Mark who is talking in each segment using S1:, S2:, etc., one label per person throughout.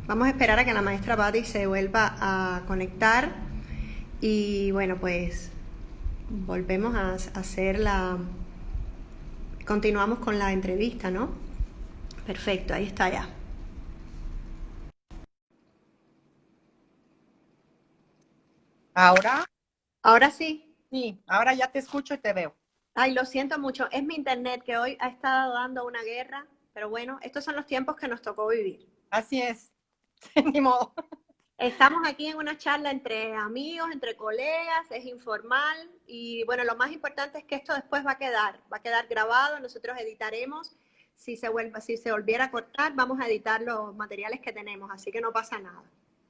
S1: Vamos a esperar a que la maestra Patty se vuelva a conectar y bueno, pues volvemos a hacer la... Continuamos con la entrevista, ¿no? Perfecto, ahí está ya.
S2: Ahora
S1: Ahora sí.
S2: sí, ahora ya te escucho y te veo.
S1: Ay, lo siento mucho. Es mi internet que hoy ha estado dando una guerra, pero bueno, estos son los tiempos que nos tocó vivir.
S2: Así es, ni modo.
S1: Estamos aquí en una charla entre amigos, entre colegas, es informal y bueno, lo más importante es que esto después va a quedar grabado, nosotros editaremos, si se volviera a cortar, vamos a editar los materiales que tenemos, así que no pasa nada.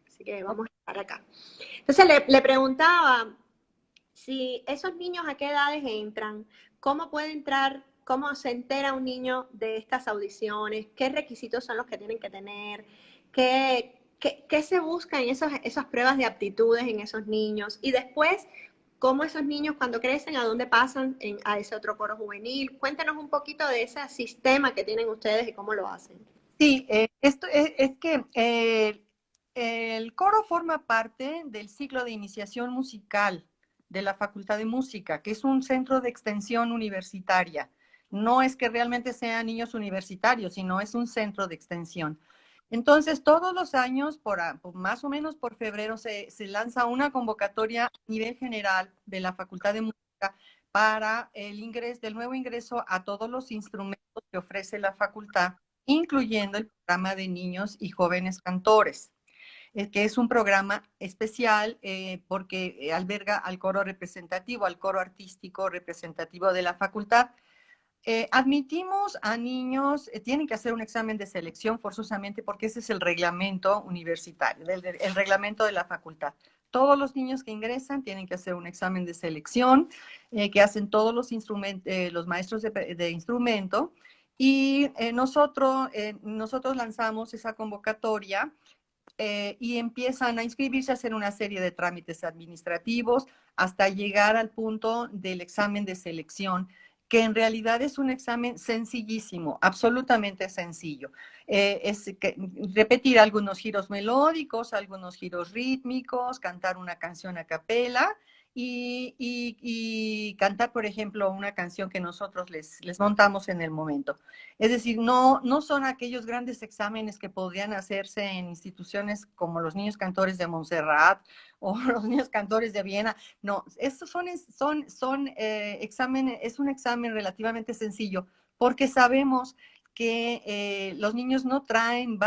S1: Así que vamos a estar acá. Entonces le preguntaba si esos niños a qué edades entran, cómo puede entrar, cómo se entera un niño de estas audiciones, qué requisitos son los que tienen que tener, qué se busca en esas pruebas de aptitudes en esos niños y después cómo esos niños cuando crecen, a dónde pasan a ese otro coro juvenil. Cuéntanos un poquito de ese sistema que tienen ustedes y cómo lo hacen.
S2: Sí, esto es que el coro forma parte del ciclo de iniciación musical de la Facultad de Música, que es un centro de extensión universitaria. No es que realmente sean niños universitarios, sino es un centro de extensión. Entonces, todos los años, más o menos por febrero, se lanza una convocatoria a nivel general de la Facultad de Música para el ingreso, del nuevo ingreso a todos los instrumentos que ofrece la facultad, incluyendo el programa de niños y jóvenes cantores, que es un programa especial porque alberga al coro representativo, al coro artístico representativo de la facultad. Admitimos a niños, tienen que hacer un examen de selección forzosamente porque ese es el reglamento universitario, el reglamento de la facultad. Todos los niños que ingresan tienen que hacer un examen de selección que hacen todos los maestros de instrumento y nosotros lanzamos esa convocatoria y empiezan a inscribirse, a hacer una serie de trámites administrativos hasta llegar al punto del examen de selección, que en realidad es un examen sencillísimo, absolutamente sencillo. Repetir algunos giros melódicos, algunos giros rítmicos, cantar una canción a capela y cantar, por ejemplo, una canción que nosotros les montamos en el momento. Es decir, no son aquellos grandes exámenes que podrían hacerse en instituciones como los niños cantores de Montserrat o los niños cantores de Viena. No, estos son exámenes, es un examen relativamente sencillo porque sabemos que los niños no traen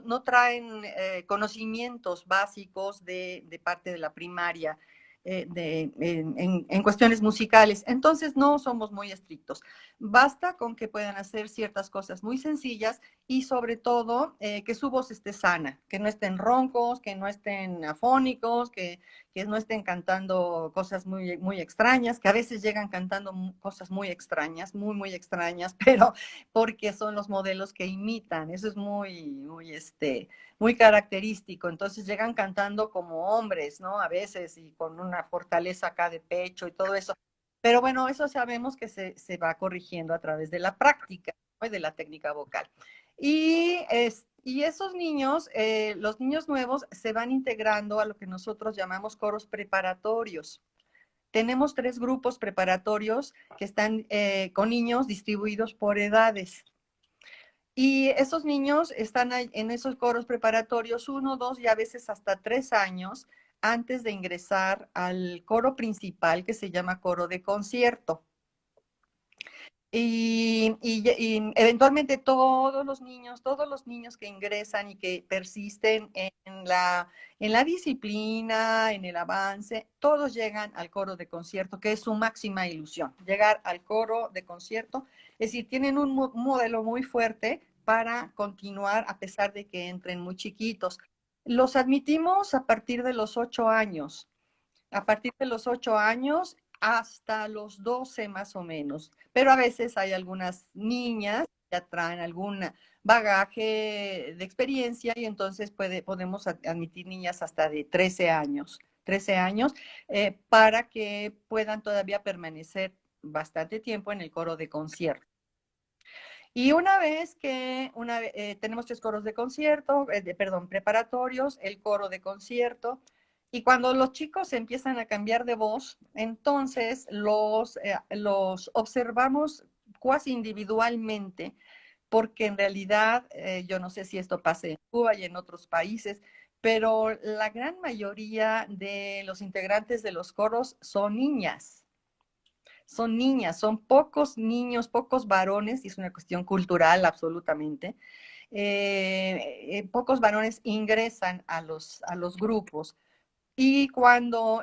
S2: no traen conocimientos básicos de parte de la primaria en cuestiones musicales. Entonces no somos muy estrictos. Basta con que puedan hacer ciertas cosas muy sencillas y sobre todo que su voz esté sana, que no estén roncos, que no estén afónicos, que no estén cantando cosas muy extrañas, que a veces llegan cantando cosas muy extrañas, muy extrañas, pero porque son los modelos que imitan. Eso es muy característico. Entonces llegan cantando como hombres, ¿no? A veces y con una fortaleza acá de pecho y todo eso. Pero bueno, eso sabemos que se va corrigiendo a través de la práctica, ¿no? Y de la técnica vocal. Y esos niños, los niños nuevos, se van integrando a lo que nosotros llamamos coros preparatorios. Tenemos 3 grupos preparatorios que están con niños distribuidos por edades. Y esos niños están en esos coros preparatorios 1, 2 y a veces hasta 3 años antes de ingresar al coro principal que se llama coro de concierto. Y eventualmente todos los niños que ingresan y que persisten en la disciplina, en el avance, todos llegan al coro de concierto, que es su máxima ilusión, llegar al coro de concierto. Es decir, tienen un modelo muy fuerte para continuar a pesar de que entren muy chiquitos. Los admitimos a partir de los 8 años. A partir de los 8 años hasta los 12 más o menos. Pero a veces hay algunas niñas que traen algún bagaje de experiencia y entonces podemos admitir niñas hasta de 13 años para que puedan todavía permanecer bastante tiempo en el coro de concierto. Y una vez que tenemos 3 coros de concierto, perdón, preparatorios, el coro de concierto, y cuando los chicos empiezan a cambiar de voz, entonces los observamos cuasi individualmente, porque en realidad, yo no sé si esto pasa en Cuba y en otros países, pero la gran mayoría de los integrantes de los coros son niñas. Son niñas, son pocos niños, pocos varones, y es una cuestión cultural absolutamente. Pocos varones ingresan a los grupos. Y cuando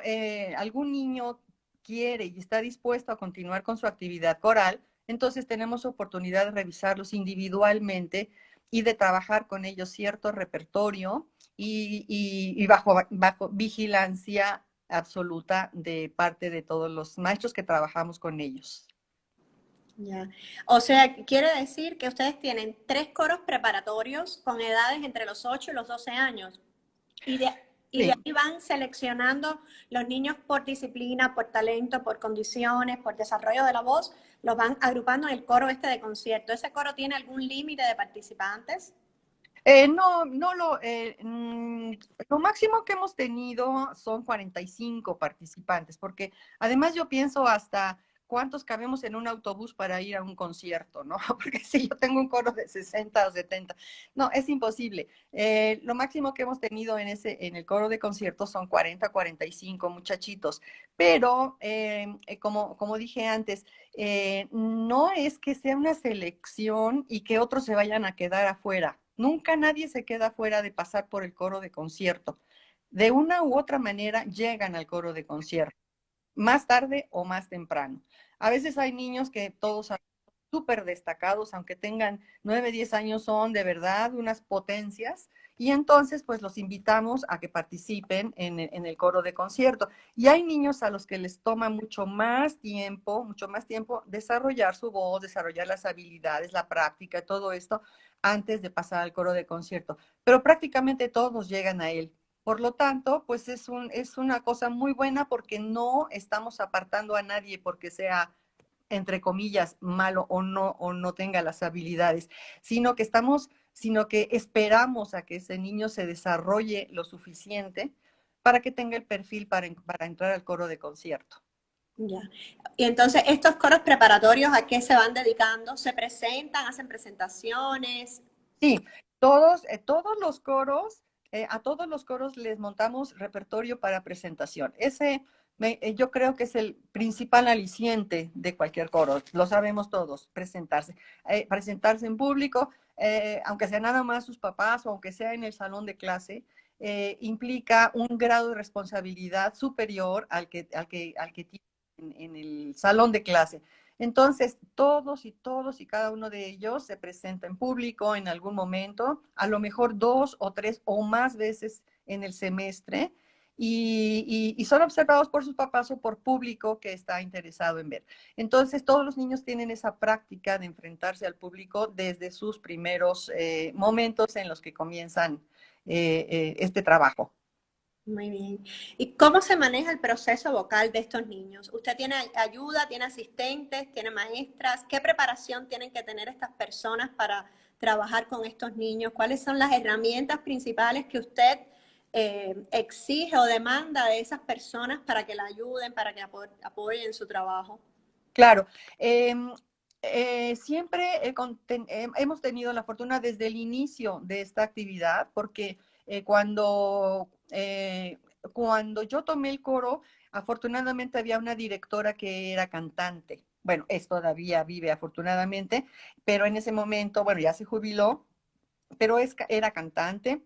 S2: algún niño quiere y está dispuesto a continuar con su actividad coral, entonces tenemos oportunidad de revisarlos individualmente y de trabajar con ellos cierto repertorio y bajo vigilancia absoluta de parte de todos los maestros que trabajamos con ellos.
S1: Ya. O sea, quiere decir que ustedes tienen 3 coros preparatorios con edades entre los 8 y los 12 años. Y de, y de
S2: Sí.
S1: ahí van seleccionando los niños por disciplina, por talento, por condiciones, por desarrollo de la voz, los van agrupando en el coro este de concierto. ¿Ese coro tiene algún límite de participantes?
S2: No, no lo máximo que hemos tenido son 45 participantes, porque además yo pienso hasta cuántos cabemos en un autobús para ir a un concierto, ¿no? Porque si yo tengo un coro de 60 o 70, no, es imposible. Lo máximo que hemos tenido en el coro de conciertos son 40, 45 muchachitos, pero como dije antes, no es que sea una selección y que otros se vayan a quedar afuera. Nunca nadie se queda fuera de pasar por el coro de concierto. De una u otra manera llegan al coro de concierto, más tarde o más temprano. A veces hay niños que todos son súper destacados, aunque tengan 9, 10 años, son de verdad unas potencias. Y entonces, pues los invitamos a que participen en el coro de concierto. Y hay niños a los que les toma mucho más tiempo desarrollar su voz, desarrollar las habilidades, la práctica, todo esto, antes de pasar al coro de concierto. Pero prácticamente todos llegan a él. Por lo tanto, pues es una cosa muy buena porque no estamos apartando a nadie porque sea, entre comillas, malo o no tenga las habilidades, sino que esperamos a que ese niño se desarrolle lo suficiente para que tenga el perfil para entrar al coro de concierto.
S1: Ya. Y entonces, ¿estos coros preparatorios a qué se van dedicando? ¿Se presentan, hacen presentaciones?
S2: Sí, todos los coros, a todos los coros les montamos repertorio para presentación. Yo creo que es el principal aliciente de cualquier coro. Lo sabemos todos, presentarse. Presentarse en público, aunque sea nada más sus papás o aunque sea en el salón de clase, implica un grado de responsabilidad superior al que tiene en el salón de clase. Entonces, todos y cada uno de ellos se presenta en público en algún momento, a lo mejor 2 o 3 o más veces en el semestre, y son observados por sus papás o por público que está interesado en ver. Entonces, todos los niños tienen esa práctica de enfrentarse al público desde sus primeros momentos en los que comienzan este trabajo.
S1: Muy bien. ¿Y cómo se maneja el proceso vocal de estos niños? ¿Usted tiene ayuda, tiene asistentes, tiene maestras? ¿Qué preparación tienen que tener estas personas para trabajar con estos niños? ¿Cuáles son las herramientas principales que usted exige o demanda de esas personas para que la ayuden, para que apoyen su trabajo?
S2: Claro. Siempre hemos tenido la fortuna desde el inicio de esta actividad, porque cuando yo tomé el coro, afortunadamente había una directora que era cantante. Bueno, es todavía vive afortunadamente, pero en ese momento, bueno, ya se jubiló, pero era cantante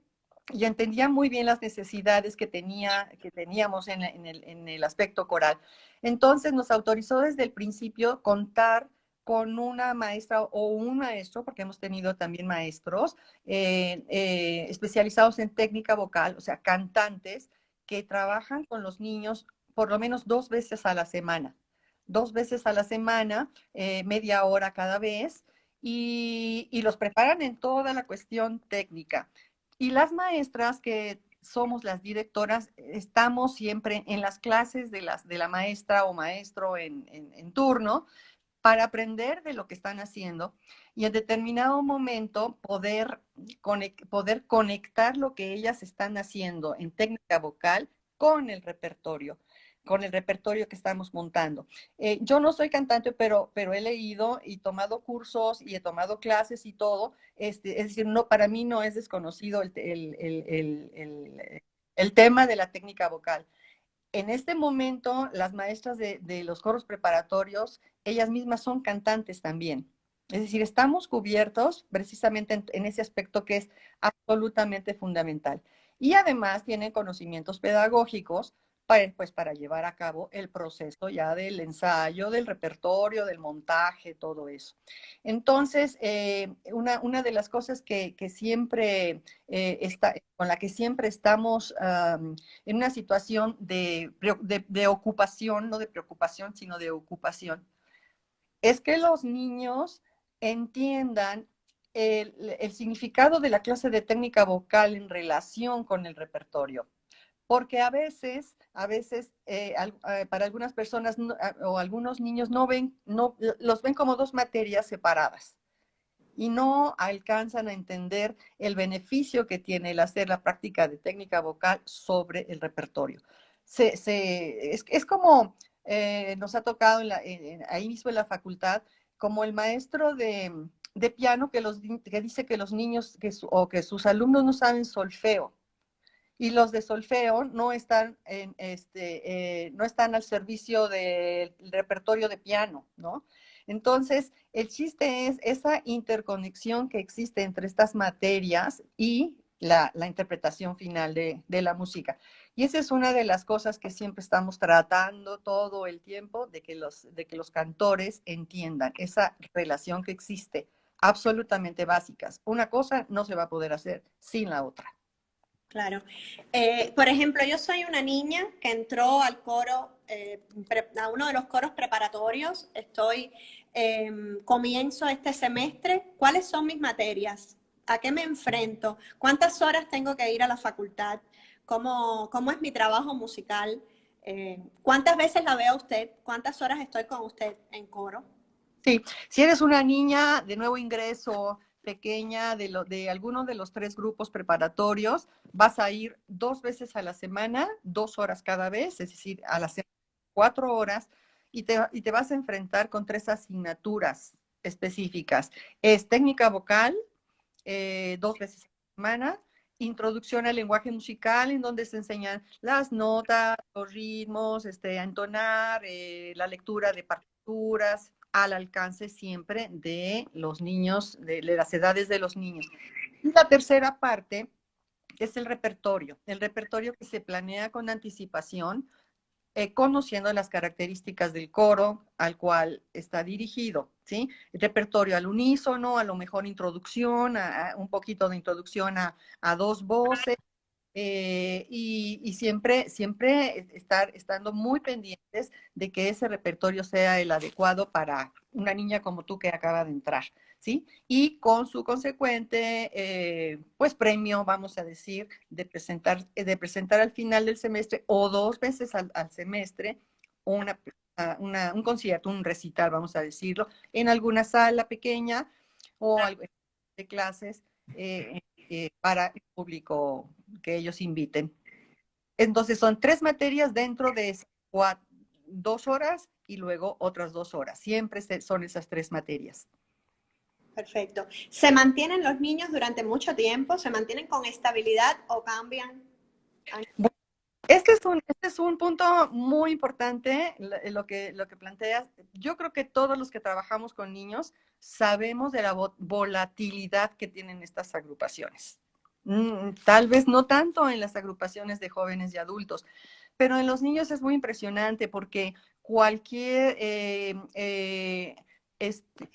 S2: y entendía muy bien las necesidades que teníamos en el aspecto coral. Entonces nos autorizó desde el principio contar con una maestra o un maestro, porque hemos tenido también maestros especializados en técnica vocal, o sea, cantantes que trabajan con los niños por lo menos 2 veces a la semana. 2 veces a la semana, media hora cada vez, y los preparan en toda la cuestión técnica. Y las maestras, que somos las directoras, estamos siempre en las clases de la maestra o maestro en turno, para aprender de lo que están haciendo y en determinado momento poder conectar lo que ellas están haciendo en técnica vocal con el repertorio que estamos montando. Yo no soy cantante, pero he leído y tomado cursos y he tomado clases y todo. Es decir, no, para mí no es desconocido el tema de la técnica vocal. En este momento, las maestras de los coros preparatorios, ellas mismas son cantantes también. Es decir, estamos cubiertos precisamente en ese aspecto que es absolutamente fundamental. Y además tienen conocimientos pedagógicos pues, para llevar a cabo el proceso ya del ensayo, del repertorio, del montaje, todo eso. Entonces, una de las cosas que siempre con la que siempre estamos en una situación de ocupación, no de preocupación, sino de ocupación, es que los niños entiendan el significado de la clase de técnica vocal en relación con el repertorio. Porque a veces para algunas personas o algunos niños los ven como dos materias separadas y no alcanzan a entender el beneficio que tiene el hacer la práctica de técnica vocal sobre el repertorio. Es como nos ha tocado ahí mismo en la facultad, como el maestro de piano que dice que los niños o que sus alumnos no saben solfeo. Y los de solfeo no están al servicio del repertorio de piano, ¿no? Entonces, el chiste es esa interconexión que existe entre estas materias y la interpretación final de la música. Y esa es una de las cosas que siempre estamos tratando todo el tiempo, de que los cantores entiendan esa relación que existe, absolutamente básicas. Una cosa no se va a poder hacer sin la otra.
S1: Claro. Por ejemplo, yo soy una niña que entró al coro, a uno de los coros preparatorios. Comienzo este semestre. ¿Cuáles son mis materias? ¿A qué me enfrento? ¿Cuántas horas tengo que ir a la facultad? ¿Cómo es mi trabajo musical? ¿Cuántas veces la veo a usted? ¿Cuántas horas estoy con usted en coro?
S2: Sí, si eres una niña de nuevo ingreso, pequeña, de alguno de los 3 grupos preparatorios, vas a ir 2 veces a la semana, 2 horas cada vez, es decir, a la semana 4 horas, y te vas a enfrentar con 3 asignaturas específicas. Es técnica vocal, 2 veces a la semana, introducción al lenguaje musical, en donde se enseñan las notas, los ritmos, a entonar, la lectura de partituras, al alcance siempre de los niños, de las edades de los niños. Y la tercera parte es el repertorio que se planea con anticipación, conociendo las características del coro al cual está dirigido, ¿sí? El repertorio al unísono, a lo mejor introducción, un poquito de introducción a 2 voces, y siempre estando muy pendientes de que ese repertorio sea el adecuado para una niña como tú que acaba de entrar, ¿sí? Y con su consecuente, pues premio, vamos a decir, de presentar al final del semestre o 2 veces al semestre un concierto, un recital, vamos a decirlo, en alguna sala pequeña o algo de clases, para el público que ellos inviten. Entonces son 3 materias dentro de esas 2 horas y luego otras 2 horas. Siempre son esas 3 materias.
S1: Perfecto. ¿Se mantienen los niños durante mucho tiempo? ¿Se mantienen con estabilidad o cambian?
S2: Bueno, este es un punto muy importante, lo que planteas. Yo creo que todos los que trabajamos con niños sabemos de la volatilidad que tienen estas agrupaciones. Tal vez no tanto en las agrupaciones de jóvenes y adultos, pero en los niños es muy impresionante porque cualquier,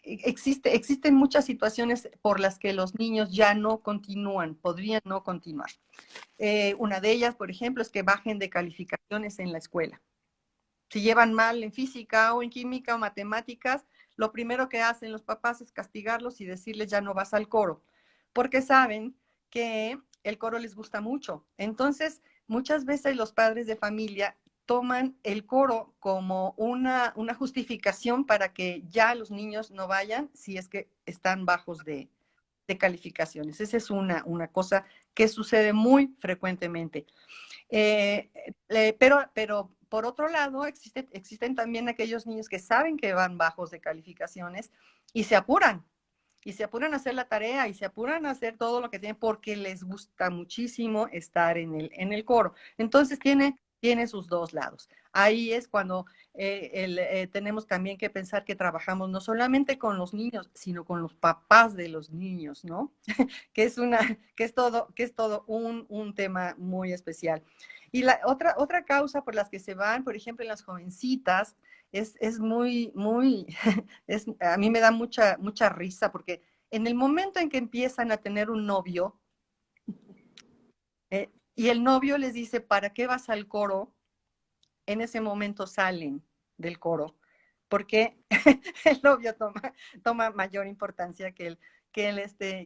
S2: existen muchas situaciones por las que los niños ya no continúan, podrían no continuar. Una de ellas, por ejemplo, es que bajen de calificaciones en la escuela. Si llevan mal en física o en química o matemáticas, lo primero que hacen los papás es castigarlos y decirles ya no vas al coro, porque saben que el coro les gusta mucho. Entonces, muchas veces los padres de familia toman el coro como una justificación para que ya los niños no vayan si es que están bajos de calificaciones. Esa es una cosa que sucede muy frecuentemente. Pero por otro lado, existen también aquellos niños que saben que van bajos de calificaciones y se apuran. Y se apuran a hacer la tarea y se apuran a hacer todo lo que tienen porque les gusta muchísimo estar en el coro. Entonces tiene sus dos lados. Ahí es cuando tenemos también que pensar que trabajamos no solamente con los niños, sino con los papás de los niños, ¿no? que es todo un tema muy especial. Y la otra causa por las que se van, por ejemplo, en las jovencitas, es muy, a mí me da mucha risa porque en el momento en que empiezan a tener un novio, y el novio les dice, ¿para qué vas al coro? En ese momento salen del coro, porque el novio toma mayor importancia que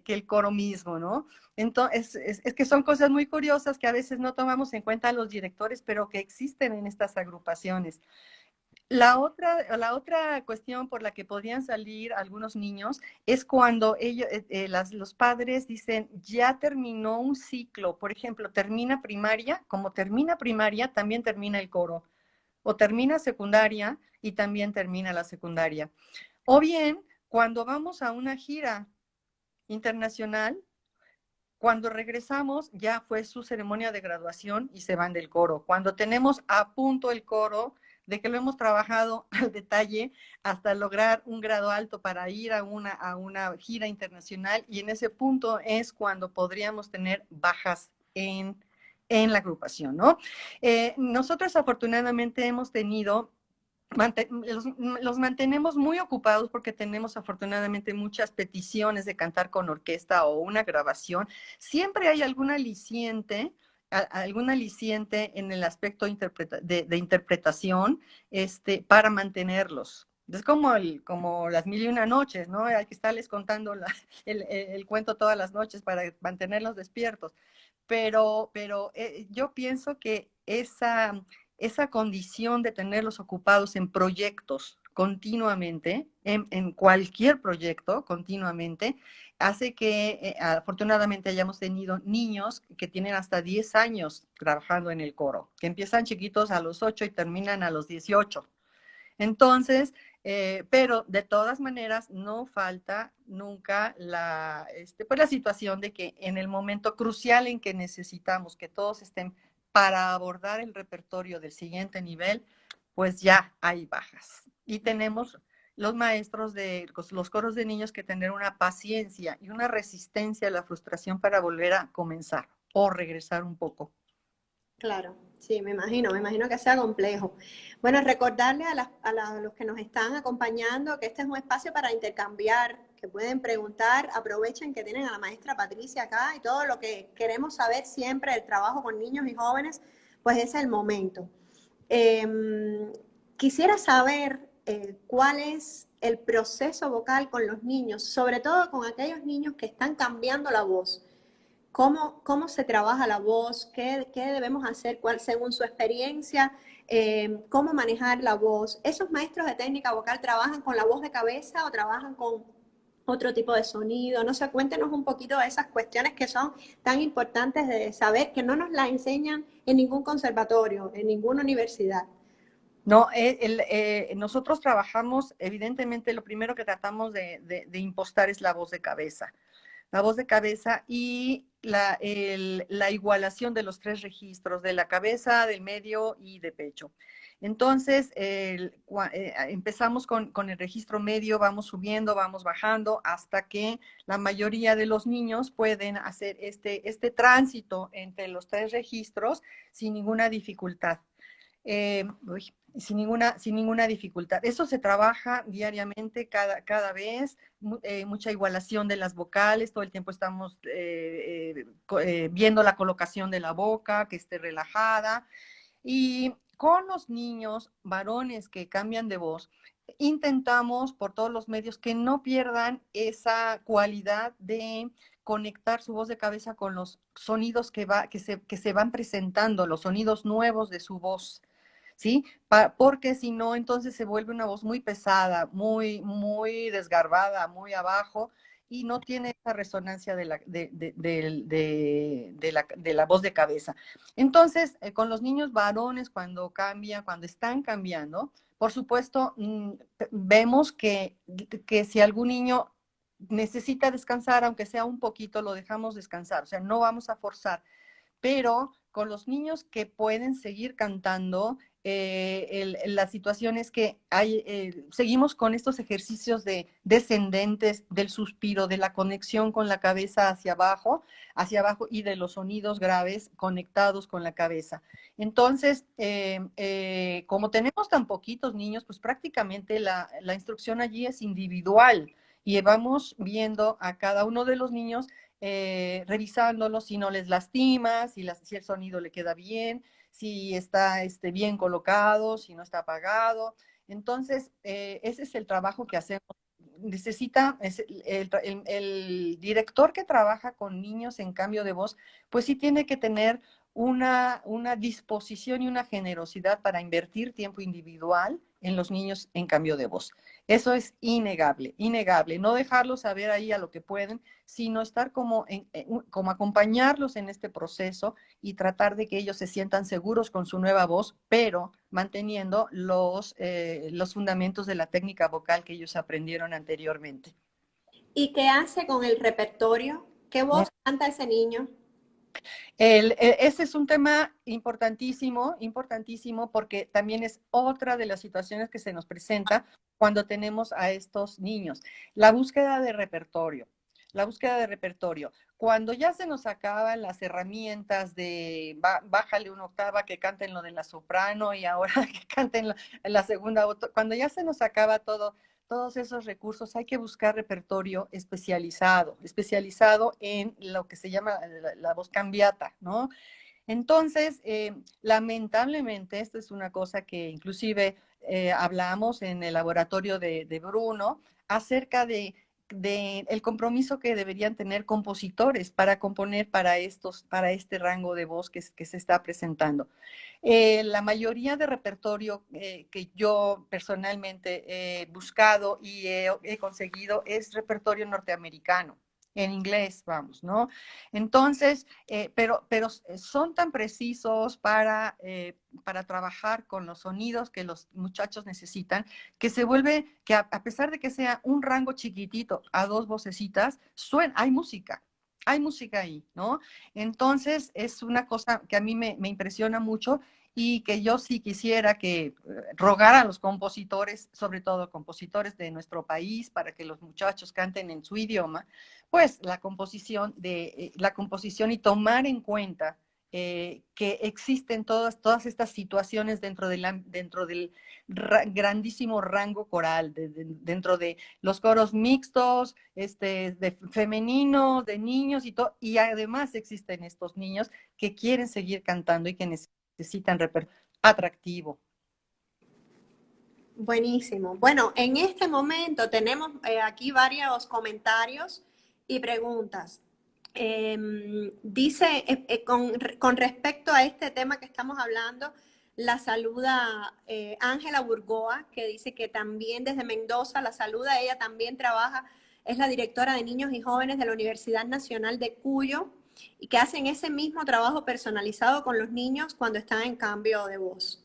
S2: el coro mismo, ¿no? Entonces, es que son cosas muy curiosas que a veces no tomamos en cuenta los directores, pero que existen en estas agrupaciones. La otra cuestión por la que podrían salir algunos niños es cuando los padres dicen, ya terminó un ciclo, por ejemplo, termina primaria, como termina primaria, también termina el coro, o termina secundaria y también termina la secundaria. O bien, cuando vamos a una gira internacional, cuando regresamos ya fue su ceremonia de graduación y se van del coro. Cuando tenemos a punto el coro, de que lo hemos trabajado al detalle hasta lograr un grado alto para ir a una gira internacional, y en ese punto es cuando podríamos tener bajas en la agrupación, ¿no? Nosotros afortunadamente hemos tenido los mantenemos muy ocupados porque tenemos afortunadamente muchas peticiones de cantar con orquesta o una grabación. Siempre hay algún aliciente en el aspecto de interpretación para mantenerlos. Es como las mil y una noches, ¿no? Hay que estarles contando el cuento todas las noches para mantenerlos despiertos. Pero yo pienso que esa condición de tenerlos ocupados en proyectos continuamente, en cualquier proyecto continuamente, hace que afortunadamente hayamos tenido niños que tienen hasta 10 años trabajando en el coro, que empiezan chiquitos a los 8 y terminan a los 18. Entonces, pero de todas maneras no falta nunca pues la situación de que en el momento crucial en que necesitamos que todos estén para abordar el repertorio del siguiente nivel, pues ya hay bajas. Y tenemos los maestros de los coros de niños que tener una paciencia y una resistencia a la frustración para volver a comenzar o regresar un poco.
S1: Claro, sí, me imagino que sea complejo. Bueno, recordarle los que nos están acompañando que este es un espacio para intercambiar, que pueden preguntar, aprovechen que tienen a la maestra Patricia acá y todo lo que queremos saber siempre del trabajo con niños y jóvenes, pues es el momento. Quisiera saber cuál es el proceso vocal con los niños, sobre todo con aquellos niños que están cambiando la voz. ¿Cómo se trabaja la voz? ¿Qué debemos hacer según su experiencia? ¿Cómo manejar la voz? ¿Esos maestros de técnica vocal trabajan con la voz de cabeza o trabajan con otro tipo de sonido? No sé, cuéntenos un poquito de esas cuestiones que son tan importantes de saber, que no nos las enseñan en ningún conservatorio, en ninguna universidad.
S2: No, nosotros trabajamos, evidentemente, lo primero que tratamos de impostar es la voz de cabeza. La voz de cabeza y la igualación de los 3 registros, de la cabeza, del medio y de pecho. Entonces, empezamos con el registro medio, vamos subiendo, vamos bajando, hasta que la mayoría de los niños pueden hacer este tránsito entre los 3 registros sin ninguna dificultad. Sin ninguna dificultad. Eso se trabaja diariamente, cada vez, mucha igualación de las vocales, todo el tiempo estamos viendo la colocación de la boca, que esté relajada. Y con los niños varones que cambian de voz, intentamos por todos los medios que no pierdan esa cualidad de conectar su voz de cabeza con los sonidos que se van presentando, los sonidos nuevos de su voz. ¿sí? Porque si no, entonces se vuelve una voz muy pesada, muy desgarbada, muy abajo, y no tiene esa resonancia de la voz de cabeza. Entonces, con los niños varones, cuando cambia, cuando están cambiando, por supuesto, vemos que si algún niño necesita descansar, aunque sea un poquito, lo dejamos descansar, o sea, no vamos a forzar, pero con los niños que pueden seguir cantando, la situación es que seguimos con estos ejercicios de descendentes del suspiro, de la conexión con la cabeza hacia abajo y de los sonidos graves conectados con la cabeza. Entonces, como tenemos tan poquitos niños, pues prácticamente la instrucción allí es individual y vamos viendo a cada uno de los niños revisándolos si no les lastima, si el sonido le queda bien, si está bien colocado, si no está apagado. Entonces, ese es el trabajo que hacemos. Necesita, el director que trabaja con niños en cambio de voz, pues sí tiene que tener una disposición y una generosidad para invertir tiempo individual en los niños en cambio de voz. Eso es innegable, innegable. No dejarlos saber ahí a lo que pueden, sino estar como acompañarlos en este proceso y tratar de que ellos se sientan seguros con su nueva voz, pero manteniendo los fundamentos de la técnica vocal que ellos aprendieron anteriormente.
S1: ¿Y qué hace con el repertorio? ¿Qué voz canta ese niño?
S2: Ese es un tema importantísimo, importantísimo, porque también es otra de las situaciones que se nos presenta cuando tenemos a estos niños. La búsqueda de repertorio. La búsqueda de repertorio. Cuando ya se nos acaban las herramientas de bájale una octava, que canten lo de la soprano y ahora que canten la segunda, cuando ya se nos acaba todos esos recursos, hay que buscar repertorio especializado en lo que se llama la voz cambiata, ¿no? Entonces, lamentablemente, esta es una cosa que inclusive hablamos en el laboratorio de Bruno acerca de el compromiso que deberían tener compositores para componer para este rango de voz que se está presentando. La mayoría de repertorio que yo personalmente he buscado y he conseguido es repertorio norteamericano, en inglés, vamos, ¿no? Entonces, pero son tan precisos para trabajar con los sonidos que los muchachos necesitan, que se vuelve, que a pesar de que sea un rango chiquitito a dos vocecitas, hay música ahí, ¿no? Entonces, es una cosa que a mí me impresiona mucho y que yo sí quisiera que rogar a los compositores, sobre todo compositores de nuestro país, para que los muchachos canten en su idioma, pues la composición y tomar en cuenta que existen todas estas situaciones dentro del grandísimo rango coral, dentro de los coros mixtos, de femeninos, de niños y todo, y además existen estos niños que quieren seguir cantando y que necesitan repertorio atractivo.
S1: Buenísimo. Bueno, en este momento tenemos aquí varios comentarios y preguntas. Dice, con respecto a este tema que estamos hablando, la saluda Ángela Burgoa, que dice que también desde Mendoza la saluda, ella también trabaja, es la directora de niños y jóvenes de la Universidad Nacional de Cuyo y que hacen ese mismo trabajo personalizado con los niños cuando están en cambio de voz.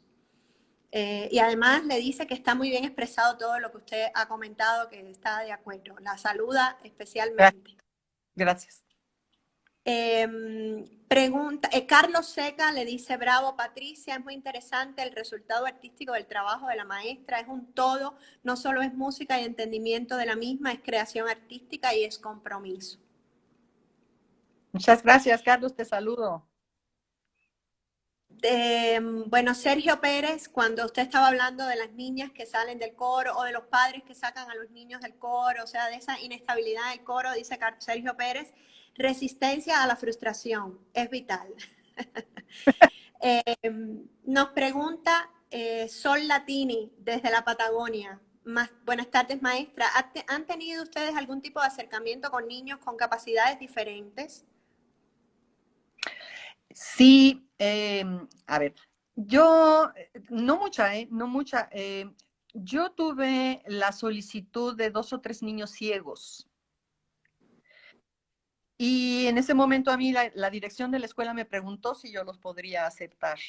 S1: Y además le dice que está muy bien expresado todo lo que usted ha comentado, que está de acuerdo. La saluda especialmente.
S2: Gracias.
S1: Pregunta, Carlos Seca le dice, bravo Patricia, es muy interesante el resultado artístico del trabajo de la maestra, es un todo, no solo es música y entendimiento de la misma, es creación artística y es compromiso.
S2: Muchas gracias, Carlos, te saludo.
S1: Bueno, Sergio Pérez, cuando usted estaba hablando de las niñas que salen del coro o de los padres que sacan a los niños del coro, o sea, de esa inestabilidad del coro, dice Sergio Pérez, resistencia a la frustración es vital. Nos pregunta Sol Latini desde la Patagonia. Buenas tardes, maestra. ¿Han tenido ustedes algún tipo de acercamiento con niños con capacidades diferentes?
S2: Sí, a ver, Yo, no mucha, no mucha. Yo tuve la solicitud de 2 o 3 niños ciegos. Y en ese momento a mí la dirección de la escuela me preguntó si yo los podría aceptar.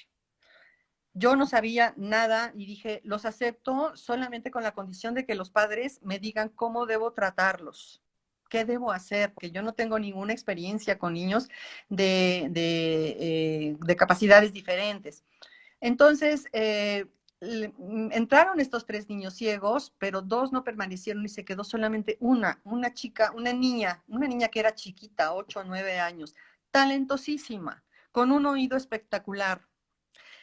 S2: Yo no sabía nada y dije, los acepto solamente con la condición de que los padres me digan cómo debo tratarlos, qué debo hacer, porque yo no tengo ninguna experiencia con niños de capacidades diferentes. Entonces, entraron estos 3 niños ciegos, pero 2 no permanecieron y se quedó solamente una chica, una niña que era chiquita, 8 o 9 años, talentosísima, con un oído espectacular,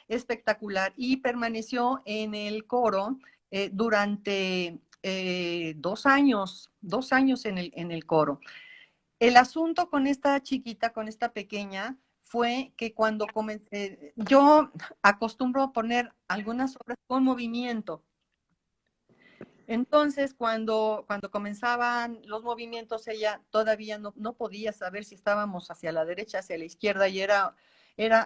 S2: espectacular, y permaneció en el coro durante 2 años, 2 años en el coro. El asunto con esta chiquita, con esta pequeña, fue que cuando comencé, yo acostumbro a poner algunas obras con movimiento. Entonces, cuando comenzaban los movimientos, ella todavía no podía saber si estábamos hacia la derecha, hacia la izquierda, y era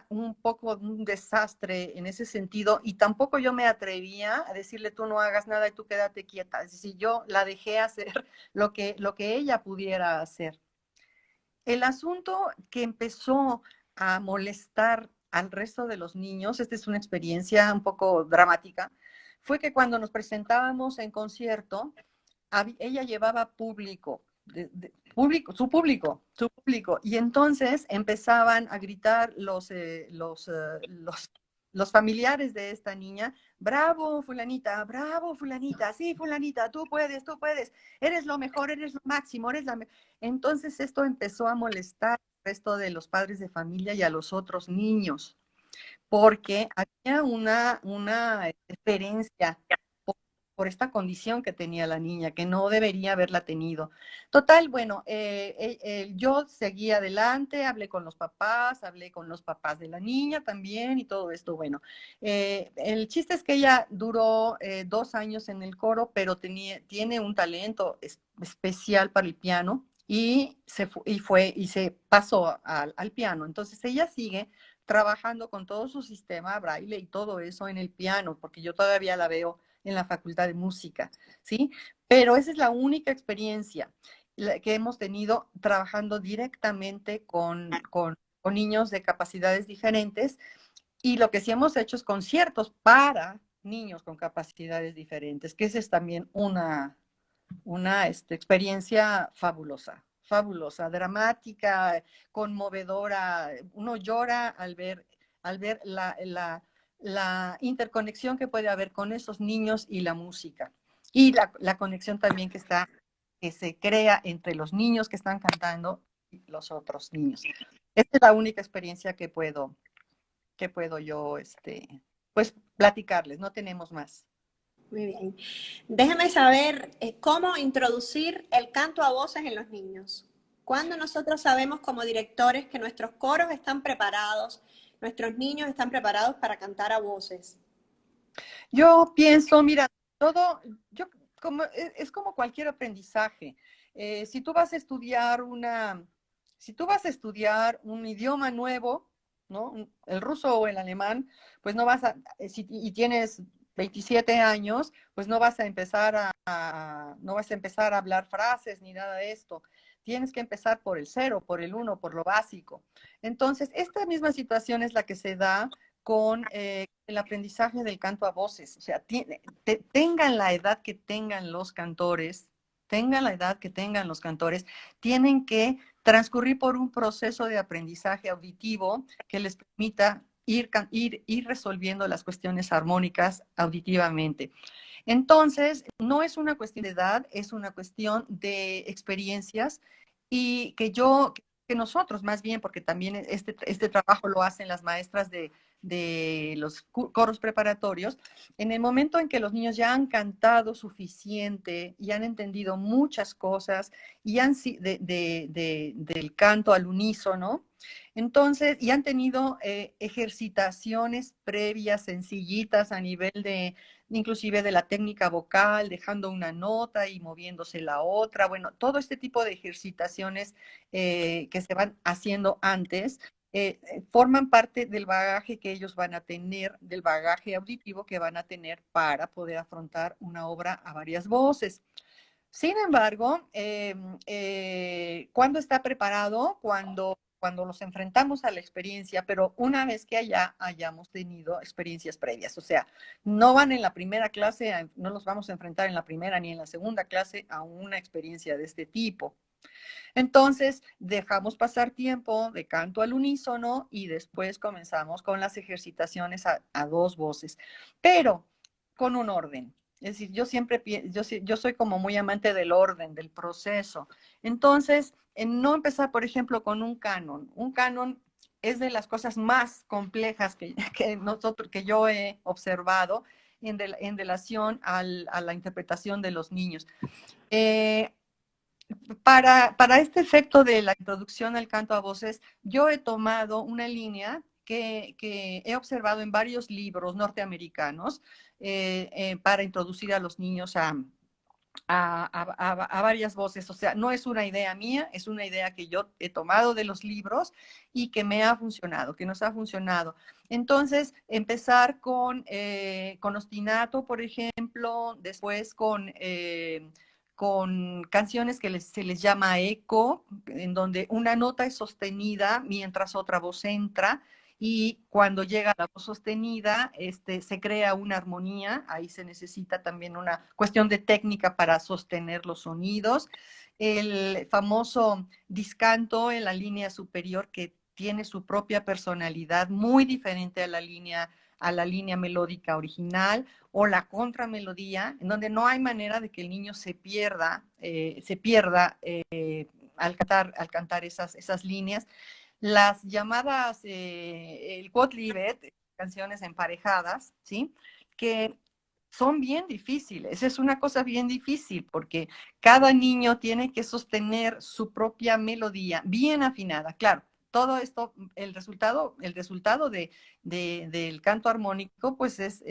S2: un poco un desastre en ese sentido, y tampoco yo me atrevía a decirle, tú no hagas nada y tú quédate quieta. Es decir, yo la dejé hacer lo que ella pudiera hacer. El asunto que empezó a molestar al resto de los niños, esta es una experiencia un poco dramática, fue que cuando nos presentábamos en concierto, ella llevaba público, su público, y entonces empezaban a gritar los familiares de esta niña: bravo, fulanita, sí, fulanita, tú puedes, eres lo mejor, eres lo máximo, Entonces esto empezó a molestar al resto de los padres de familia y a los otros niños, porque había una diferencia por, por esta condición que tenía la niña, que no debería haberla tenido. Total, bueno, yo seguí adelante, hablé con los papás de la niña también y todo esto. Bueno, el chiste es que ella duró 2 años en el coro, pero tiene un talento especial para el piano. Y se pasó al piano. Entonces ella sigue trabajando con todo su sistema braille y todo eso en el piano, porque yo todavía la veo en la Facultad de Música, ¿sí? Pero esa es la única experiencia que hemos tenido trabajando directamente con niños de capacidades diferentes, y lo que sí hemos hecho es conciertos para niños con capacidades diferentes, que esa es también una experiencia fabulosa, fabulosa, dramática, conmovedora. Uno llora al ver la interconexión que puede haber con esos niños y la música. Y la conexión también que se crea entre los niños que están cantando y los otros niños. Esta es la única experiencia que puedo yo, pues, platicarles. No tenemos más.
S1: Muy bien. Déjame saber cómo introducir el canto a voces en los niños. ¿Cuándo nosotros sabemos como directores que nuestros coros están preparados, nuestros niños están preparados para cantar a voces?
S2: Yo pienso, mira, todo, yo es como cualquier aprendizaje. Si tú vas a estudiar si tú vas a estudiar un idioma nuevo, ¿no? El ruso o el alemán, pues no vas y tienes 27 años, pues no vas a empezar a hablar frases ni nada de esto. Tienes que empezar por el cero, por el uno, por lo básico. Entonces, esta misma situación es la que se da con el aprendizaje del canto a voces. O sea, tengan la edad que tengan los cantores, tienen que transcurrir por un proceso de aprendizaje auditivo que les permita ir resolviendo las cuestiones armónicas auditivamente. Entonces, no es una cuestión de edad, es una cuestión de experiencias, y que nosotros más bien, porque también este trabajo lo hacen las maestras de los coros preparatorios, en el momento en que los niños ya han cantado suficiente y han entendido muchas cosas y del canto al unísono, entonces, y han tenido ejercitaciones previas sencillitas a nivel inclusive de la técnica vocal, dejando una nota y moviéndose la otra, bueno, todo este tipo de ejercitaciones que se van haciendo antes, forman parte del bagaje que ellos van a tener, del bagaje auditivo que van a tener para poder afrontar una obra a varias voces. Sin embargo, ¿cuándo está preparado? Cuando nos enfrentamos a la experiencia, pero una vez que hayamos tenido experiencias previas. O sea, no van en la primera clase, no los vamos a enfrentar en la primera ni en la segunda clase a una experiencia de este tipo. Entonces, dejamos pasar tiempo de canto al unísono y después comenzamos con las ejercitaciones a dos voces, pero con un orden. Es decir, yo siempre yo soy como muy amante del orden, del proceso. Entonces, en no empezar, por ejemplo, con un canon. Un canon es de las cosas más complejas que yo he observado en relación a la interpretación de los niños. Eh, para este efecto de la introducción al canto a voces, yo he tomado una línea que he observado en varios libros norteamericanos para introducir a los niños a varias voces. O sea, no es una idea mía, es una idea que yo he tomado de los libros y que me ha funcionado, que nos ha funcionado. Entonces, empezar con ostinato, por ejemplo, después con canciones que se les llama eco, en donde una nota es sostenida mientras otra voz entra, y cuando llega la voz sostenida, se crea una armonía. Ahí se necesita también una cuestión de técnica para sostener los sonidos. El famoso discanto en la línea superior, que tiene su propia personalidad muy diferente a la línea melódica original, o la contramelodía, en donde no hay manera de que el niño se pierda al cantar esas líneas. Las llamadas, el quodlibet, canciones emparejadas, ¿sí? Que son bien difíciles, es una cosa bien difícil porque cada niño tiene que sostener su propia melodía bien afinada. Claro, todo esto, el resultado del canto armónico, pues es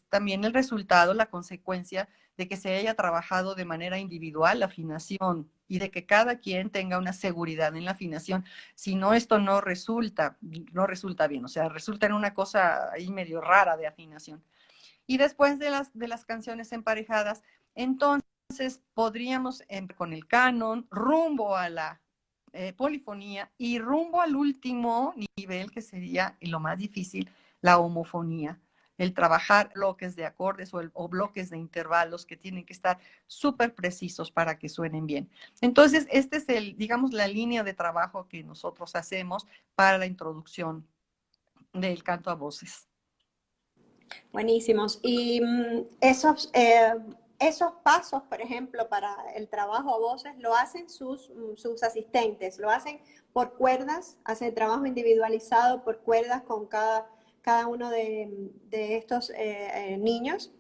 S2: también el resultado, la consecuencia de que se haya trabajado de manera individual la afinación y de que cada quien tenga una seguridad en la afinación. Si no, esto no resulta bien, o sea, resulta en una cosa ahí medio rara de afinación. Y después de las canciones emparejadas, entonces podríamos con el canon, rumbo a la polifonía y rumbo al último nivel, que sería lo más difícil, la homofonía. El trabajar bloques de acordes o bloques de intervalos que tienen que estar súper precisos para que suenen bien. Entonces, este es digamos, la línea de trabajo que nosotros hacemos para la introducción del canto a voces.
S1: Buenísimos. Y esos pasos, por ejemplo, para el trabajo a voces, lo hacen sus asistentes, lo hacen por cuerdas, hacen el trabajo individualizado por cuerdas con cada uno de estos niños.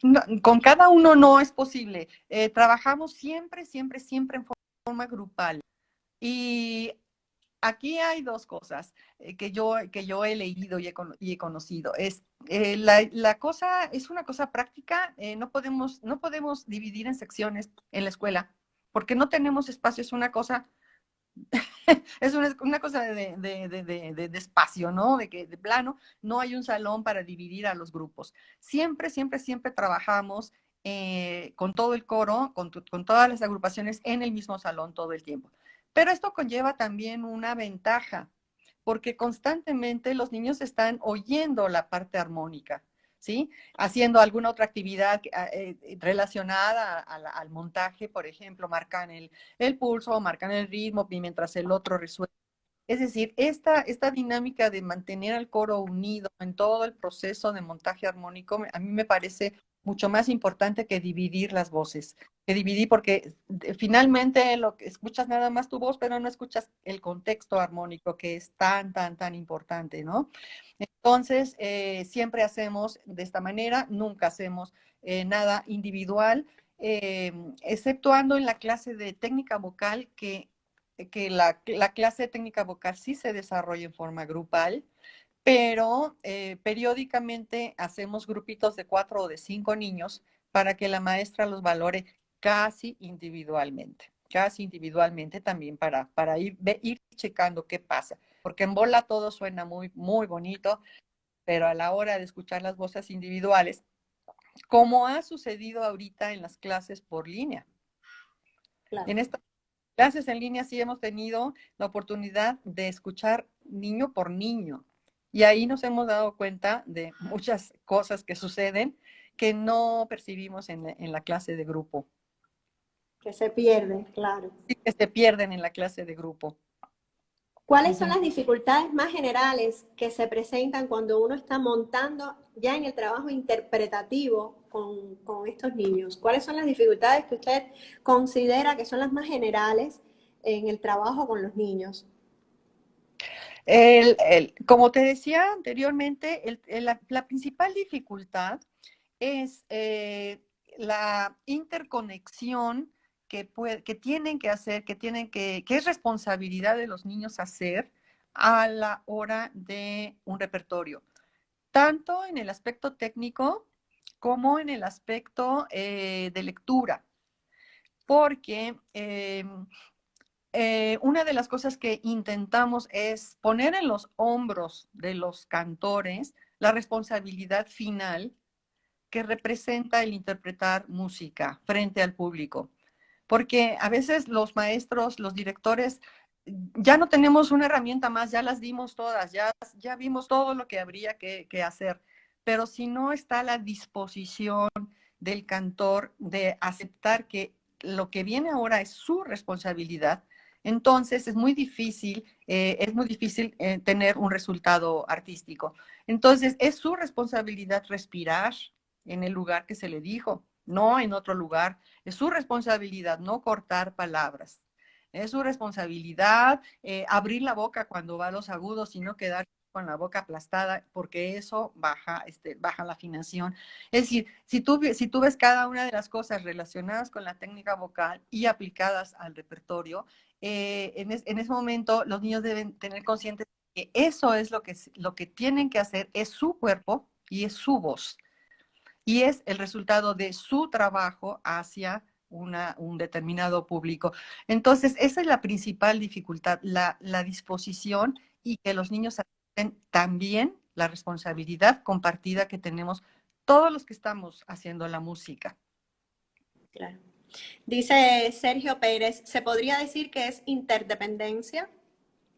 S2: No, con cada uno no es posible. Trabajamos siempre, siempre, siempre en forma grupal. Y aquí hay dos cosas que yo he leído y he conocido. La cosa es una cosa práctica. No podemos dividir en secciones en la escuela porque no tenemos espacio. Es una cosa es una cosa de espacio, ¿no? De plano, no hay un salón para dividir a los grupos. Siempre, siempre, siempre trabajamos con todo el coro, con todas las agrupaciones en el mismo salón todo el tiempo. Pero esto conlleva también una ventaja, porque constantemente los niños están oyendo la parte armónica, ¿sí? Haciendo alguna otra actividad relacionada al montaje, por ejemplo, marcan el pulso, marcan el ritmo, y mientras el otro resuelve. Es decir, esta dinámica de mantener al coro unido en todo el proceso de montaje armónico, a mí me parece mucho más importante que dividir las voces, que dividir porque finalmente lo que escuchas nada más tu voz, pero no escuchas el contexto armónico que es tan, tan, tan importante, ¿no? Entonces, siempre hacemos de esta manera, nunca hacemos nada individual, exceptuando en la clase de técnica vocal que la clase de técnica vocal sí se desarrolla en forma grupal, pero periódicamente hacemos grupitos de 4 o de 5 niños para que la maestra los valore casi individualmente también para ir checando qué pasa. porque en bola todo suena muy, muy bonito, pero a la hora de escuchar las voces individuales, como ha sucedido ahorita en las clases por línea.
S1: Claro.
S2: En estas clases en línea sí hemos tenido la oportunidad de escuchar niño por niño. Y ahí nos hemos dado cuenta de muchas cosas que suceden que no percibimos en la clase de grupo.
S1: Que se pierde, claro.
S2: Sí, que se pierden en la clase de grupo.
S1: ¿Cuáles son
S2: Ujú.
S1: las dificultades más generales que se presentan cuando uno está montando ya en el trabajo interpretativo con estos niños? ¿Cuáles son las dificultades que usted considera que son las más generales en el trabajo con los niños?
S2: Como te decía anteriormente, la principal dificultad es la interconexión que tienen que hacer, que es responsabilidad de los niños hacer a la hora de un repertorio, tanto en el aspecto técnico como en el aspecto de lectura, porque una de las cosas que intentamos es poner en los hombros de los cantores la responsabilidad final que representa el interpretar música frente al público. Porque a veces los maestros, los directores, ya no tenemos una herramienta más, ya las dimos todas, ya vimos todo lo que habría que hacer. Pero si no está la disposición del cantor de aceptar que lo que viene ahora es su responsabilidad, entonces es muy difícil tener un resultado artístico. Entonces es su responsabilidad respirar en el lugar que se le dijo, no en otro lugar. Es su responsabilidad no cortar palabras. Es su responsabilidad abrir la boca cuando va a los agudos y no quedar con la boca aplastada, porque eso baja la afinación. Es decir, si tú ves cada una de las cosas relacionadas con la técnica vocal y aplicadas al repertorio, en ese momento los niños deben tener consciente que eso es lo que tienen que hacer, es su cuerpo y es su voz y es el resultado de su trabajo hacia un determinado público. Entonces, esa es la principal dificultad, la disposición y que los niños acepten también la responsabilidad compartida que tenemos todos los que estamos haciendo la música.
S1: Claro. Dice Sergio Pérez, ¿se podría decir que es interdependencia?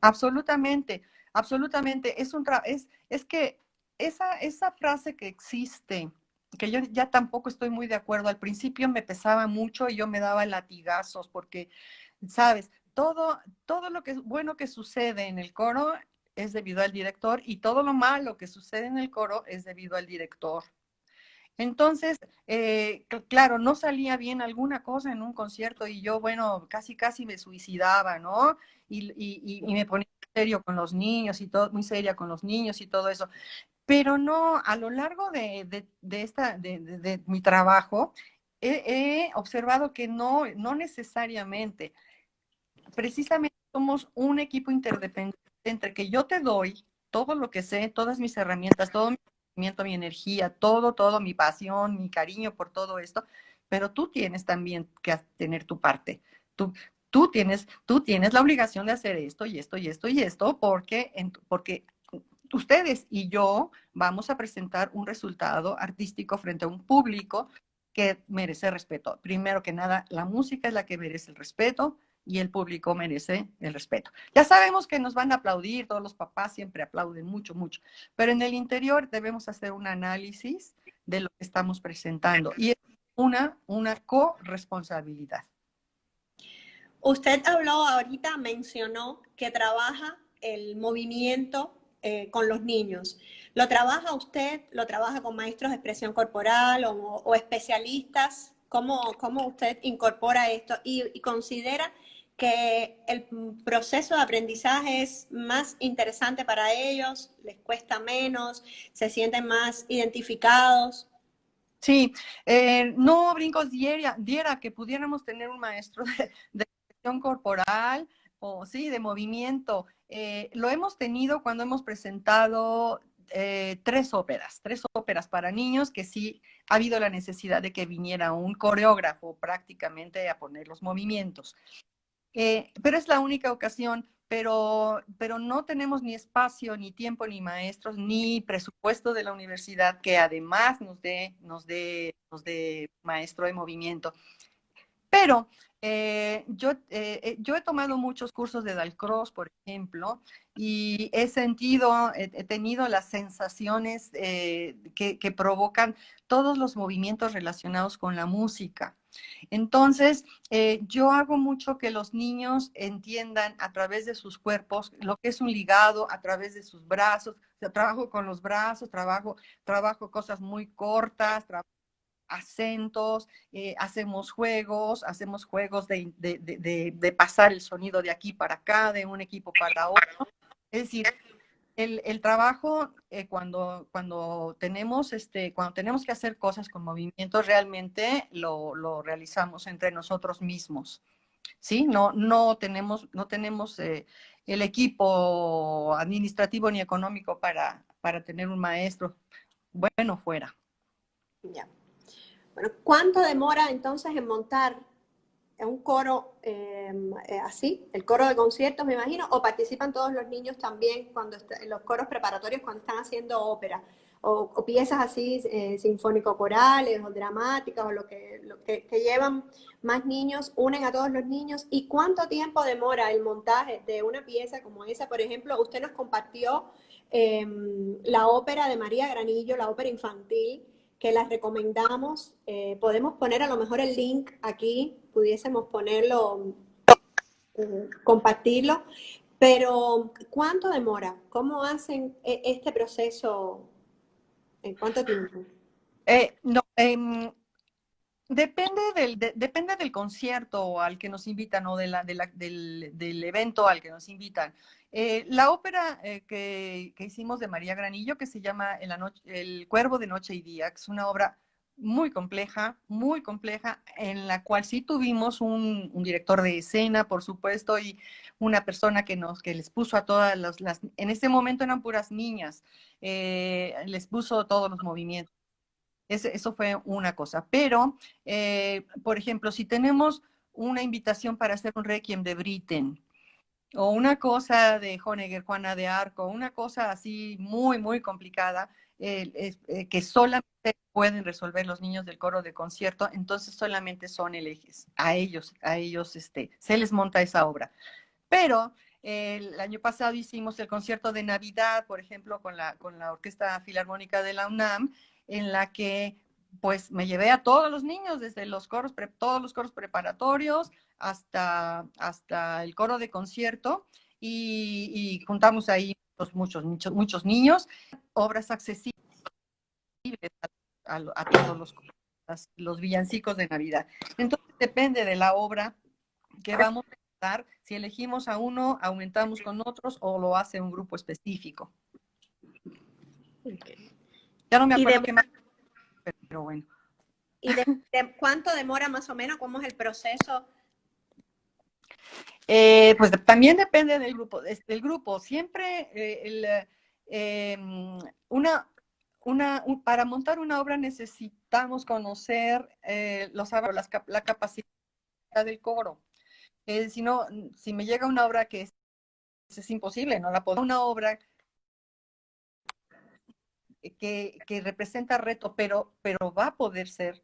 S2: Absolutamente, absolutamente. Es que esa frase que existe, que yo ya tampoco estoy muy de acuerdo, al principio me pesaba mucho y yo me daba latigazos porque, sabes, todo lo que es bueno que sucede en el coro es debido al director y todo lo malo que sucede en el coro es debido al director. Entonces, claro, no salía bien alguna cosa en un concierto y yo, bueno, casi, casi me suicidaba, ¿no? Y me ponía serio con los niños y todo, muy seria con los niños y todo eso. Pero no, a lo largo de mi trabajo, he observado que no necesariamente, precisamente somos un equipo interdependiente entre que yo te doy todo lo que sé, todas mis herramientas, todo mi conocimiento, mi energía, todo, mi pasión, mi cariño por todo esto, pero tú tienes también que tener tu parte. Tú, tú tienes la obligación de hacer esto y esto y esto y esto porque ustedes y yo vamos a presentar un resultado artístico frente a un público que merece respeto. Primero que nada, la música es la que merece el respeto y el público merece el respeto. Ya sabemos que nos van a aplaudir, todos los papás siempre aplauden mucho, mucho, pero en el interior debemos hacer un análisis de lo que estamos presentando y es una corresponsabilidad.
S1: Usted habló ahorita, mencionó que trabaja el movimiento con los niños. ¿Lo trabaja usted? ¿Lo trabaja con maestros de expresión corporal o especialistas? ¿Cómo usted incorpora esto y considera que el proceso de aprendizaje es más interesante para ellos, les cuesta menos, se sienten más identificados?
S2: Sí, no brincos diera que pudiéramos tener un maestro de expresión corporal o sí, de movimiento. Lo hemos tenido cuando hemos presentado tres óperas para niños, que sí ha habido la necesidad de que viniera un coreógrafo prácticamente a poner los movimientos. Pero es la única ocasión pero no tenemos ni espacio, ni tiempo, ni maestros, ni presupuesto de la universidad que además nos dé maestro de movimiento. Pero yo he tomado muchos cursos de Dalcross, por ejemplo, y he tenido las sensaciones que provocan todos los movimientos relacionados con la música. Entonces, yo hago mucho que los niños entiendan a través de sus cuerpos lo que es un ligado, a través de sus brazos. O sea, trabajo con los brazos, trabajo cosas muy cortas, acentos, hacemos juegos de pasar el sonido de aquí para acá, de un equipo para otro. Es decir, el trabajo cuando tenemos que hacer cosas con movimientos, realmente lo realizamos entre nosotros mismos. ¿Sí? No tenemos el equipo administrativo ni económico para tener un maestro bueno fuera.
S1: Ya. Bueno, ¿cuánto demora entonces en montar un coro así, el coro de conciertos, me imagino, o participan todos los niños también en los coros preparatorios cuando están haciendo ópera, o piezas así sinfónico-corales o dramáticas, o que llevan más niños, unen a todos los niños? ¿Y cuánto tiempo demora el montaje de una pieza como esa? Por ejemplo, usted nos compartió la ópera de María Granillo, la ópera infantil, que las recomendamos. Podemos poner a lo mejor el link aquí, pudiésemos ponerlo, compartirlo, pero ¿cuánto demora? ¿Cómo hacen este proceso? ¿En cuánto tiempo?
S2: No, depende del concierto al que nos invitan o del evento al que nos invitan. La ópera que hicimos de María Granillo, que se llama El Cuervo de Noche y Día, que es una obra muy compleja, en la cual sí tuvimos un director de escena, por supuesto, y una persona que les puso a todas en ese momento eran puras niñas, les puso todos los movimientos. Eso fue una cosa. Pero, por ejemplo, si tenemos una invitación para hacer un requiem de Britten, o una cosa de Honegger, Juana de Arco, una cosa así muy complicada, que solamente pueden resolver los niños del coro de concierto, entonces solamente son elegidos. A ellos se les monta esa obra. Pero el año pasado hicimos el concierto de Navidad, por ejemplo, con la Orquesta Filarmónica de la UNAM, en la que pues me llevé a todos los niños, desde todos los coros preparatorios hasta el coro de concierto, y juntamos ahí muchos niños, obras accesibles a todos los villancicos de Navidad. Entonces depende de la obra que vamos a dar. Si elegimos a uno, aumentamos con otros o lo hace un grupo específico. Ya no me acuerdo qué más, pero bueno.
S1: ¿Y de cuánto demora más o menos? ¿Cómo es el proceso?
S2: Pues también depende del grupo. Siempre para montar una obra necesitamos conocer la capacidad del coro. Si me llega una obra que es imposible, no la puedo. Una obra que representa reto, pero va a poder ser,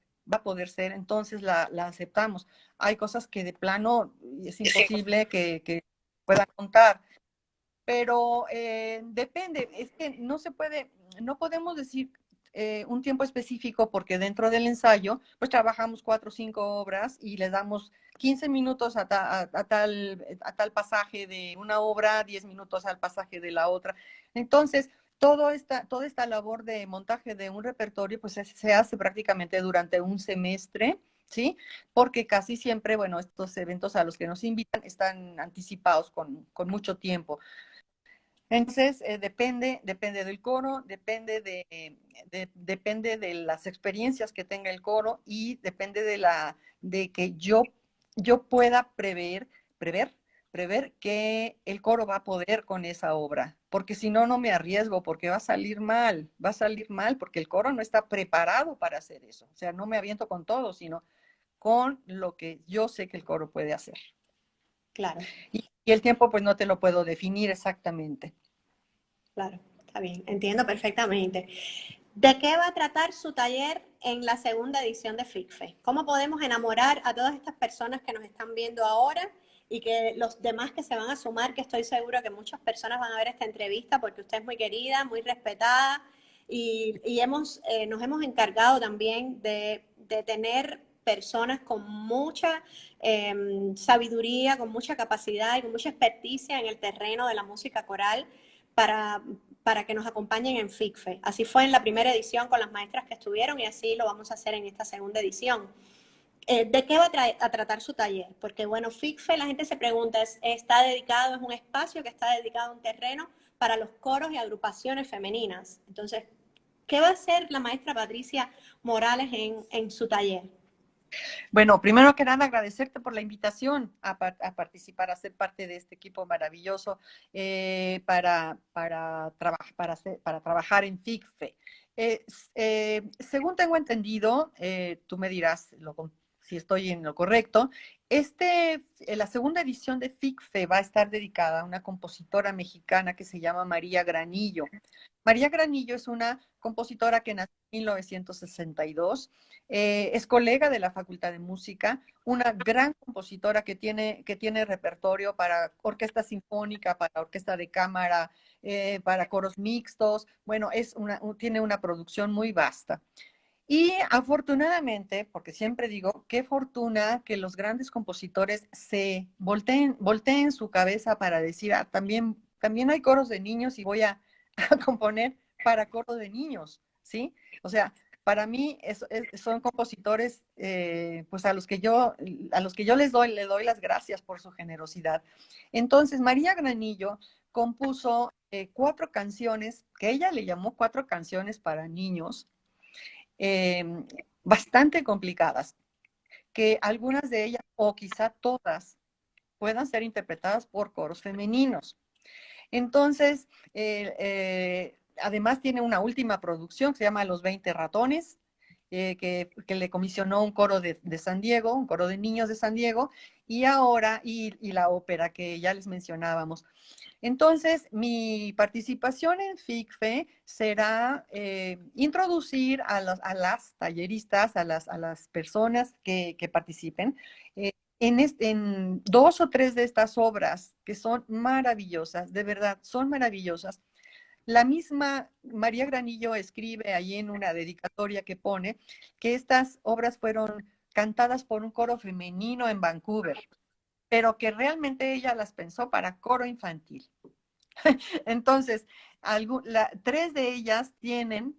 S2: entonces la aceptamos. Hay cosas que de plano es imposible que pueda contar, pero depende, es que no podemos decir un tiempo específico, porque dentro del ensayo pues trabajamos 4 o 5 obras y le damos 15 minutos a tal pasaje de una obra, 10 minutos al pasaje de la otra. Entonces, toda esta labor de montaje de un repertorio pues se hace prácticamente durante un semestre, ¿sí? Porque casi siempre, bueno, estos eventos a los que nos invitan están anticipados con mucho tiempo. Entonces, depende del coro, depende de las experiencias que tenga el coro, y depende de que yo pueda prever que el coro va a poder con esa obra, porque si no, no me arriesgo, porque va a salir mal, porque el coro no está preparado para hacer eso. O sea, no me aviento con todo, sino con lo que yo sé que el coro puede hacer.
S1: Claro.
S2: Y el tiempo pues no te lo puedo definir exactamente.
S1: Claro, está bien, entiendo perfectamente. ¿De qué va a tratar su taller en la segunda edición de FICFE? ¿Cómo podemos enamorar a todas estas personas que nos están viendo ahora y que los demás que se van a sumar, que estoy seguro que muchas personas van a ver esta entrevista porque usted es muy querida, muy respetada y nos hemos encargado también de tener personas con mucha sabiduría, con mucha capacidad y con mucha experticia en el terreno de la música coral para, para que nos acompañen en FICFE. Así fue en la primera edición con las maestras que estuvieron y así lo vamos a hacer en esta segunda edición. ¿De qué va a tratar su taller? Porque bueno, FICFE, la gente se pregunta, está dedicado, es un espacio que está dedicado a un terreno para los coros y agrupaciones femeninas. Entonces, ¿qué va a hacer la maestra Patricia Morales en su taller?
S2: Bueno, primero que nada, agradecerte por la invitación a participar, a ser parte de este equipo maravilloso para trabajar en FICFE. Según tengo entendido, tú me dirás si estoy en lo correcto, la segunda edición de FICFE va a estar dedicada a una compositora mexicana que se llama María Granillo. María Granillo es una compositora que nació en 1962, es colega de la Facultad de Música, una gran compositora que tiene repertorio para orquesta sinfónica, para orquesta de cámara, para coros mixtos. Bueno, tiene una producción muy vasta. Y afortunadamente, porque siempre digo, qué fortuna que los grandes compositores se volteen su cabeza para decir, también hay coros de niños y voy a, a componer para coro de niños, ¿sí? O sea, para mí son compositores pues a los que yo le doy las gracias por su generosidad. Entonces, María Granillo compuso 4 canciones, que ella le llamó 4 canciones para niños, eh, bastante complicadas, que algunas de ellas, o quizá todas, puedan ser interpretadas por coros femeninos. Entonces, además tiene una última producción que se llama Los 20 ratones, que le comisionó un coro de San Diego, un coro de niños de San Diego, y la ópera que ya les mencionábamos. Entonces, mi participación en FICFE será introducir a las talleristas, a las personas que participen, en 2 o 3 de estas obras que son maravillosas, de verdad, son maravillosas. La misma María Granillo escribe ahí en una dedicatoria que pone que estas obras fueron cantadas por un coro femenino en Vancouver, pero que realmente ella las pensó para coro infantil. Entonces, 3 de ellas tienen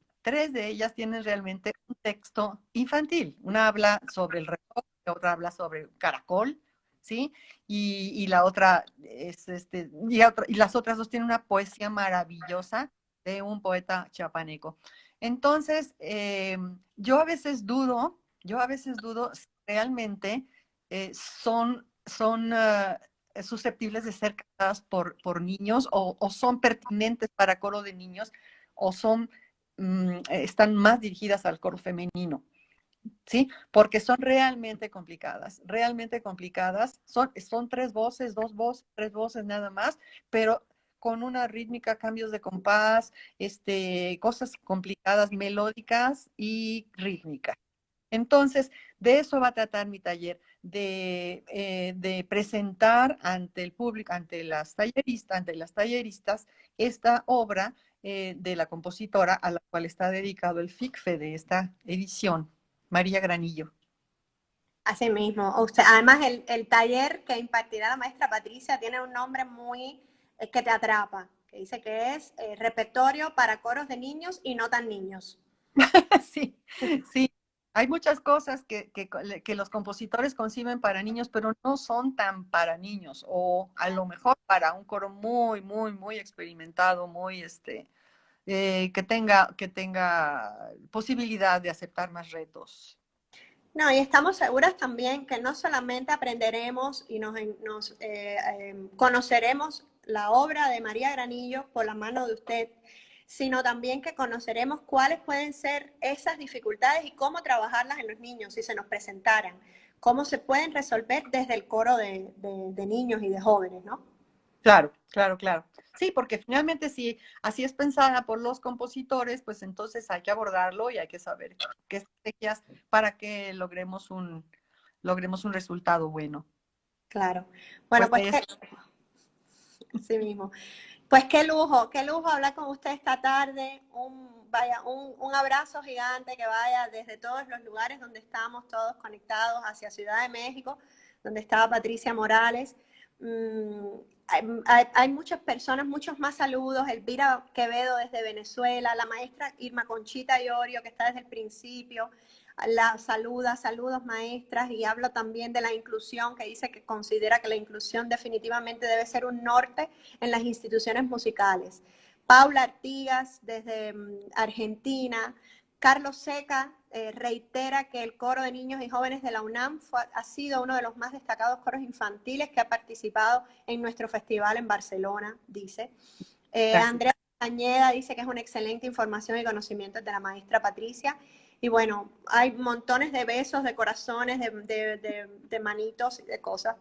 S2: realmente un texto infantil. Una habla sobre el reloj, la otra habla sobre un caracol, ¿sí? Y la otra y las otras 2 tienen una poesía maravillosa de un poeta chiapaneco. Entonces, yo a veces dudo si realmente son susceptibles de ser cantadas por niños o son pertinentes para coro de niños o están más dirigidas al coro femenino, ¿sí? Porque son realmente complicadas. Son 3 voces, 2 voces, 3 voces nada más, pero con una rítmica, cambios de compás, cosas complicadas, melódicas y rítmicas. Entonces, de eso va a tratar mi taller, de presentar ante el público, ante las talleristas, esta obra de la compositora a la cual está dedicado el FICFE de esta edición, María Granillo.
S1: Así mismo. Además, el taller que impartirá la maestra Patricia tiene un nombre muy que te atrapa, que dice que es repertorio para coros de niños y no tan niños.
S2: Sí, sí. Hay muchas cosas que los compositores conciben para niños, pero no son tan para niños, o a lo mejor para un coro muy, muy, muy experimentado, que tenga posibilidad de aceptar más retos.
S1: No, y estamos seguras también que no solamente aprenderemos y conoceremos la obra de María Granillo por la mano de usted, sino también que conoceremos cuáles pueden ser esas dificultades y cómo trabajarlas en los niños si se nos presentaran, cómo se pueden resolver desde el coro de niños y de jóvenes, ¿no?
S2: Claro, claro, claro. Sí, porque finalmente si así es pensada por los compositores, pues entonces hay que abordarlo y hay que saber qué estrategias para que logremos un resultado bueno.
S1: Claro. Bueno,
S2: Pues
S1: pues
S2: es
S1: sí mismo. Pues qué lujo hablar con usted esta tarde. Un abrazo gigante que vaya desde todos los lugares donde estamos todos conectados hacia Ciudad de México, donde estaba Patricia Morales. Hay muchas personas, muchos más saludos. Elvira Quevedo desde Venezuela, la maestra Irma Conchita Iorio, que está desde el principio. Saludos maestras, y hablo también de la inclusión, que dice que considera que la inclusión definitivamente debe ser un norte en las instituciones musicales. Paula Artigas desde Argentina. Carlos Seca reitera que el coro de niños y jóvenes de la UNAM ha sido uno de los más destacados coros infantiles que ha participado en nuestro festival en Barcelona, dice.
S2: gracias.
S1: Andrea Cañeda dice que es una excelente información y conocimiento de la maestra Patricia. Y bueno, hay montones de besos, de corazones, de manitos y de cosas.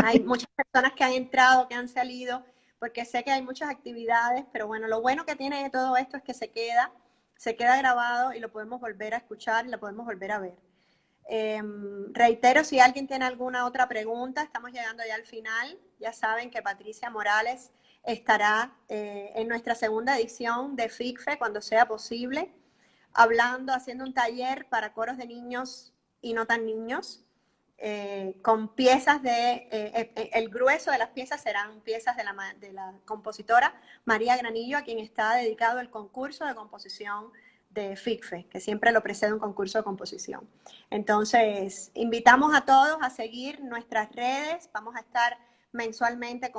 S1: Hay muchas personas que han entrado, que han salido, porque sé que hay muchas actividades, pero bueno, lo bueno que tiene de todo esto es que se queda grabado y lo podemos volver a escuchar y lo podemos volver a ver. Reitero, si alguien tiene alguna otra pregunta, estamos llegando ya al final. Ya saben que Patricia Morales estará en nuestra segunda edición de FICFE cuando sea posible, haciendo un taller para coros de niños y no tan niños, con piezas el grueso de las piezas serán piezas de la compositora María Granillo, a quien está dedicado el concurso de composición de FICFE, que siempre lo precede un concurso de composición. Entonces, invitamos a todos a seguir nuestras redes, vamos a estar mensualmente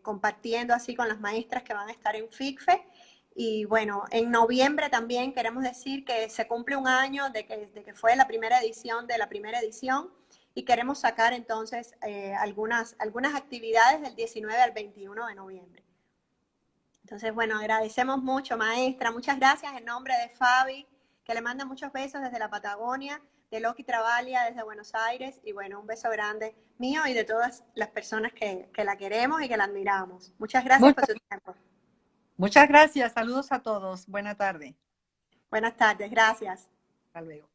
S1: compartiendo así con las maestras que van a estar en FICFE. Y bueno, en noviembre también queremos decir que se cumple un año de que fue la primera edición de la primera edición, y queremos sacar entonces algunas actividades del 19 al 21 de noviembre. Entonces, bueno, agradecemos mucho, maestra. Muchas gracias en nombre de Fabi, que le manda muchos besos desde la Patagonia, de Loki Travalia desde Buenos Aires, y bueno, un beso grande mío y de todas las personas que la queremos y que la admiramos. Muchas gracias por
S2: Muchas,
S1: su tiempo.
S2: muchas gracias. Saludos a todos. Buena tarde.
S1: Buenas tardes, gracias.
S2: Hasta luego.